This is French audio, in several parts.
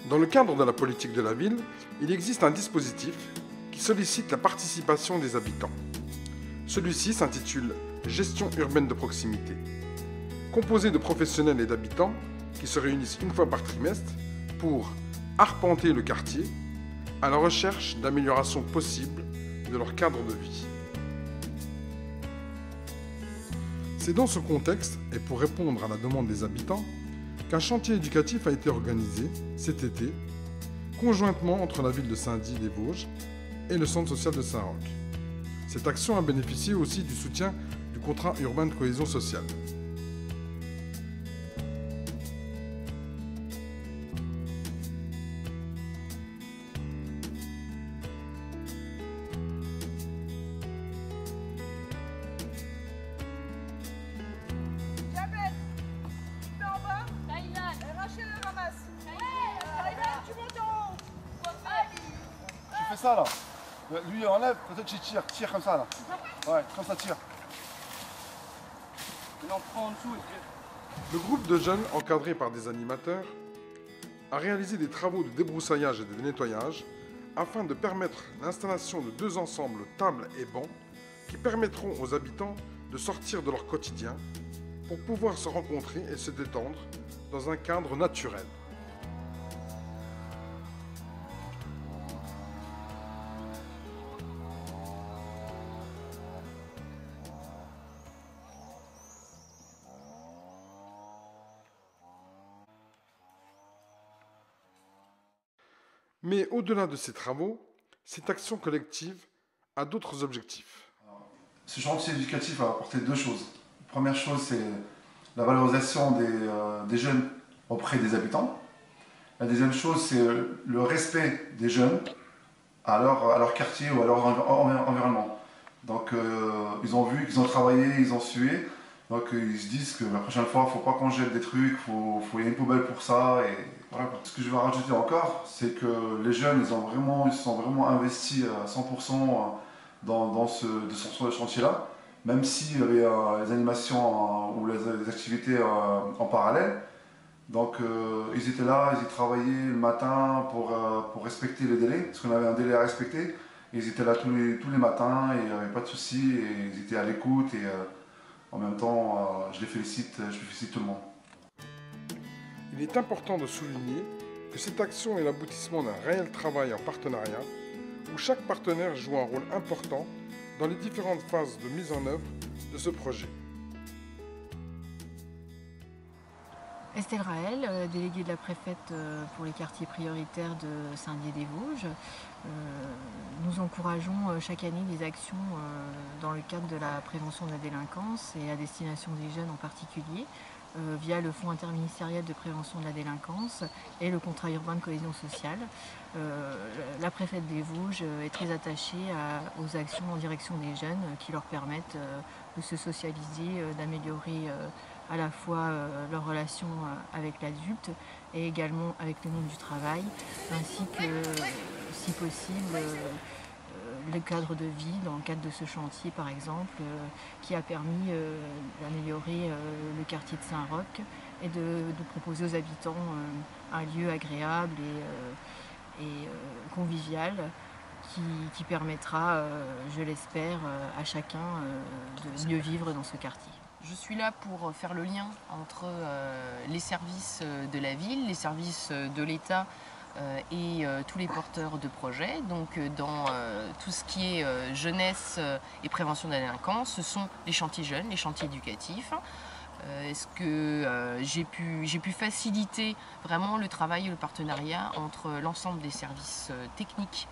Dans le cadre de la politique de la ville, il existe un dispositif qui sollicite la participation des habitants. Celui-ci s'intitule « Gestion urbaine de proximité ». Composé de professionnels et d'habitants qui se réunissent une fois par trimestre pour arpenter le quartier à la recherche d'améliorations possibles de leur cadre de vie. C'est dans ce contexte, et pour répondre à la demande des habitants, qu'un chantier éducatif a été organisé cet été, conjointement entre la ville de Saint-Dié-des-Vosges et le centre social de Saint-Roch. Cette action a bénéficié aussi du soutien du contrat urbain de cohésion sociale. Tu fais ça là. Lui enlève, peut-être tu tire comme ça là. Ouais, comme ça tire. Il en prend en dessous. Le groupe de jeunes, encadré par des animateurs, a réalisé des travaux de débroussaillage et de nettoyage afin de permettre l'installation de 2 ensembles tables et bancs qui permettront aux habitants de sortir de leur quotidien pour pouvoir se rencontrer et se détendre dans un cadre naturel. Mais au-delà de ces travaux, cette action collective a d'autres objectifs. Ce chantier éducatif a apporté 2 choses. La première chose, c'est la valorisation des jeunes auprès des habitants. La deuxième chose, c'est le respect des jeunes à leur quartier ou à leur environnement. Donc ils ont vu, ils ont travaillé, ils ont sué. Donc ils se disent que la prochaine fois, il ne faut pas qu'on jette des trucs, il y a une poubelle pour ça. Et voilà. Ce que je vais rajouter encore, c'est que les jeunes, ils sont vraiment investis à 100% dans ce chantier-là. Même s'il y avait les animations ou les activités en parallèle. Donc ils étaient là, ils y travaillaient le matin pour respecter les délais, parce qu'on avait un délai à respecter. Et ils étaient là tous les matins et il n'y avait pas de soucis, et ils étaient à l'écoute. Et en même temps, je félicite tout le monde. Il est important de souligner que cette action est l'aboutissement d'un réel travail en partenariat où chaque partenaire joue un rôle important dans les différentes phases de mise en œuvre de ce projet. Estelle Raël, déléguée de la préfète pour les quartiers prioritaires de Saint-Dié-des-Vosges. Nous encourageons chaque année des actions dans le cadre de la prévention de la délinquance et à destination des jeunes en particulier, via le Fonds interministériel de prévention de la délinquance et le contrat urbain de cohésion sociale. La préfète des Vosges est très attachée aux actions en direction des jeunes qui leur permettent de se socialiser, d'améliorer à la fois leur relation avec l'adulte et également avec le monde du travail, ainsi que, si possible, le cadre de vie dans le cadre de ce chantier par exemple, qui a permis d'améliorer le quartier de Saint-Roch et de proposer aux habitants un lieu agréable et convivial qui permettra, je l'espère, à chacun de mieux vivre dans ce quartier. Je suis là pour faire le lien entre les services de la ville, les services de l'État et tous les porteurs de projets. Donc dans tout ce qui est jeunesse et prévention de la délinquance, ce sont les chantiers jeunes, les chantiers éducatifs. Est-ce que j'ai pu faciliter vraiment le travail et le partenariat entre l'ensemble des services techniques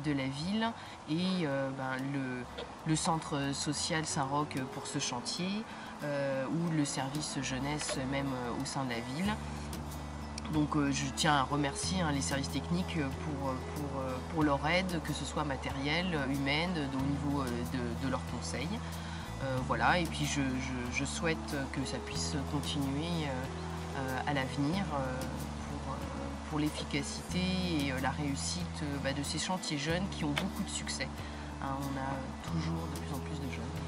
de la ville et le centre social Saint-Roch pour ce chantier ou le service jeunesse même au sein de la ville. Donc je tiens à remercier les services techniques pour leur aide, que ce soit matérielle, humaine, au niveau de leurs conseils. Voilà, et puis je souhaite que ça puisse continuer à l'avenir pour l'efficacité et la réussite de ces chantiers jeunes qui ont beaucoup de succès. On a toujours de plus en plus de jeunes.